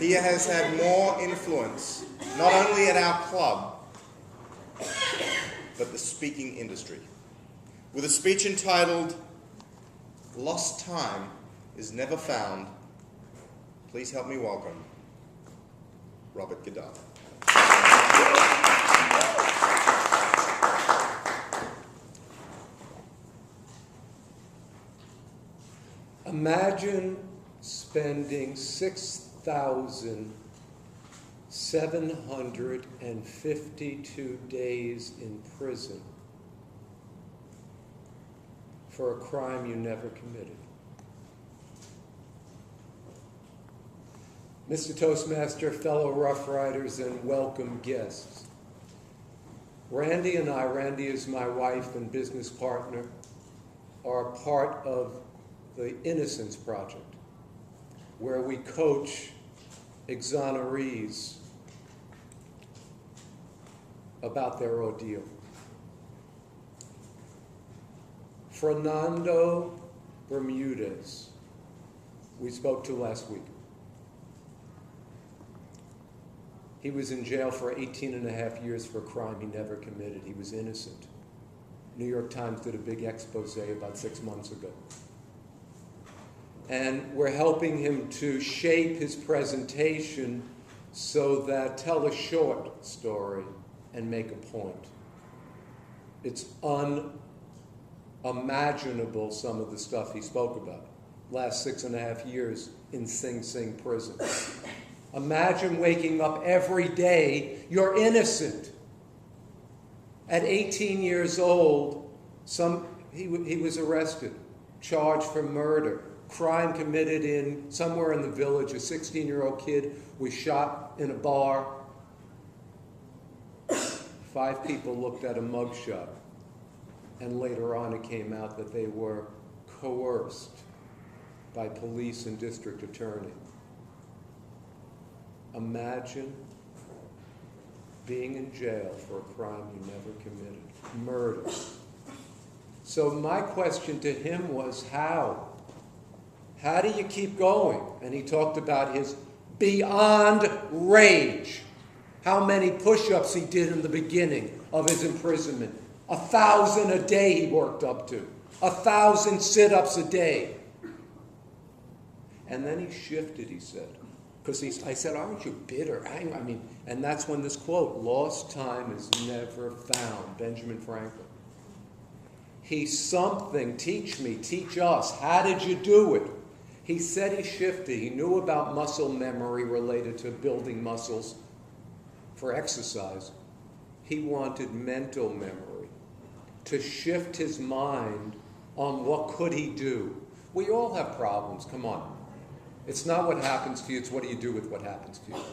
He has had more influence, not only at our club, but the speaking industry. With a speech entitled, "Lost Time is Never Found," please help me welcome Robert Goodall. Imagine spending 6,752 days in prison for a crime you never committed. Mr. Toastmaster, fellow Rough Riders, and welcome guests. Randy and I, Randy is my wife and business partner, are part of the Innocence Project, where we coach exonerees about their ordeal. Fernando Bermudez, we spoke to last week. He was in jail for 18 and a half years for a crime he never committed. He was innocent. New York Times did a big expose about 6 months ago. And we're helping him to shape his presentation so that tell a short story and make a point. It's unimaginable, some of the stuff he spoke about. Last 6.5 years in Sing Sing prison. Imagine waking up every day, you're innocent. At 18 years old, he was arrested, charged for murder. Crime committed in somewhere in the village. A 16-year-old kid was shot in a bar. 5 people looked at a mugshot, and later on it came out that they were coerced by police and district attorney. Imagine being in jail for a crime you never committed, murder. So my question to him was, how? How do you keep going? And he talked about his beyond rage. How many push-ups he did in the beginning of his imprisonment. 1,000 a day he worked up to. 1,000 sit-ups a day. And then he shifted, he said. Because I said, aren't you bitter? And that's when this quote, "Lost time is never found," Benjamin Franklin. He's something, teach me, teach us. How did you do it? He said he shifted. He knew about muscle memory related to building muscles for exercise. He wanted mental memory, to shift his mind on what could he do. We all have problems, come on. It's not what happens to you, it's what do you do with what happens to you.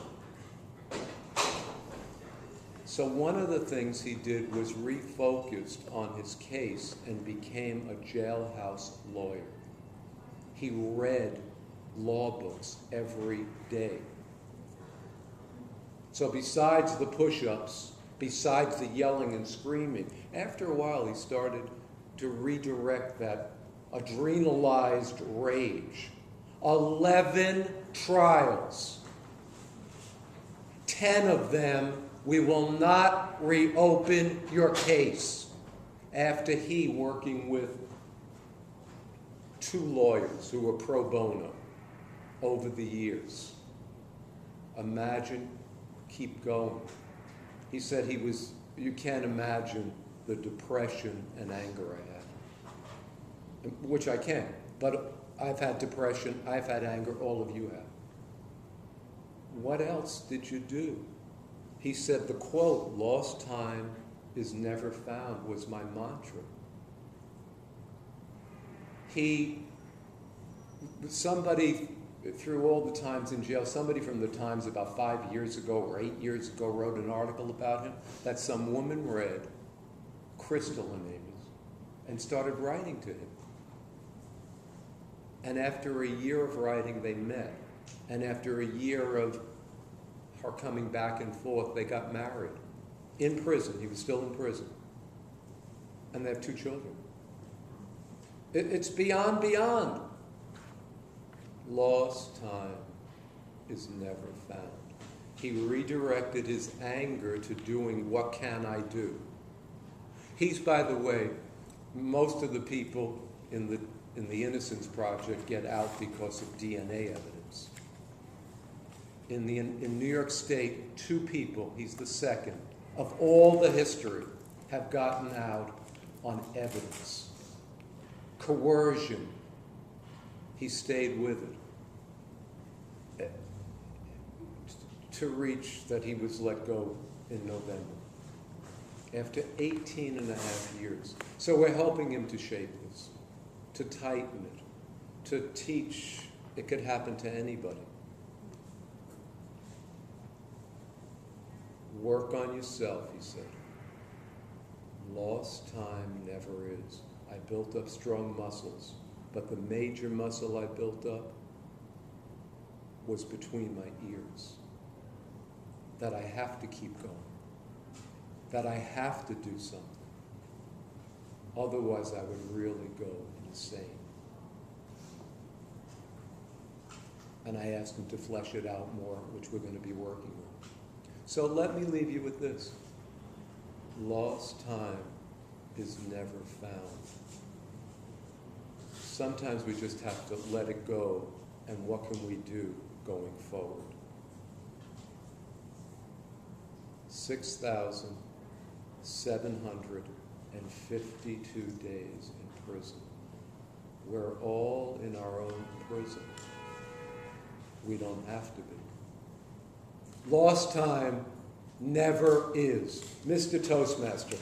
So one of the things he did was refocused on his case and became a jailhouse lawyer. He read law books every day. So besides the push-ups, besides the yelling and screaming, after a while he started to redirect that adrenalized rage. 11 trials. 10 of them, we will not reopen your case. After he, working with 2 lawyers who were pro bono over the years. Imagine, keep going. He said you can't imagine the depression and anger I had. Which I can, but I've had depression, I've had anger, all of you have. What else did you do? He said the quote, "Lost time is never found," was my mantra. Somebody, through all the times in jail, somebody from the Times about 5 years ago or 8 years ago wrote an article about him that some woman read, Crystal her name is, and started writing to him. And after a year of writing, they met. And after a year of her coming back and forth, they got married. In prison. He was still in prison. And they have 2 children. It's beyond. Lost time is never found. He redirected his anger to doing, what can I do? He's, by the way, most of the people in the Innocence Project get out because of DNA evidence. In New York State, 2 people, he's the second, of all the history, have gotten out on evidence. Coercion, he stayed with it. To reach that he was let go in November, after 18 and a half years. So we're helping him to shape this, to tighten it, to teach it could happen to anybody. Work on yourself, he said. Lost time never is. I built up strong muscles, but the major muscle I built up was between my ears. That I have to keep going. That I have to do something. Otherwise, I would really go insane. And I asked him to flesh it out more, which we're going to be working on. So let me leave you with this. Lost time is never found. Sometimes we just have to let it go, and what can we do going forward? 6,752 days in prison. We're all in our own prison. We don't have to be. Lost time never is. Mr. Toastmaster.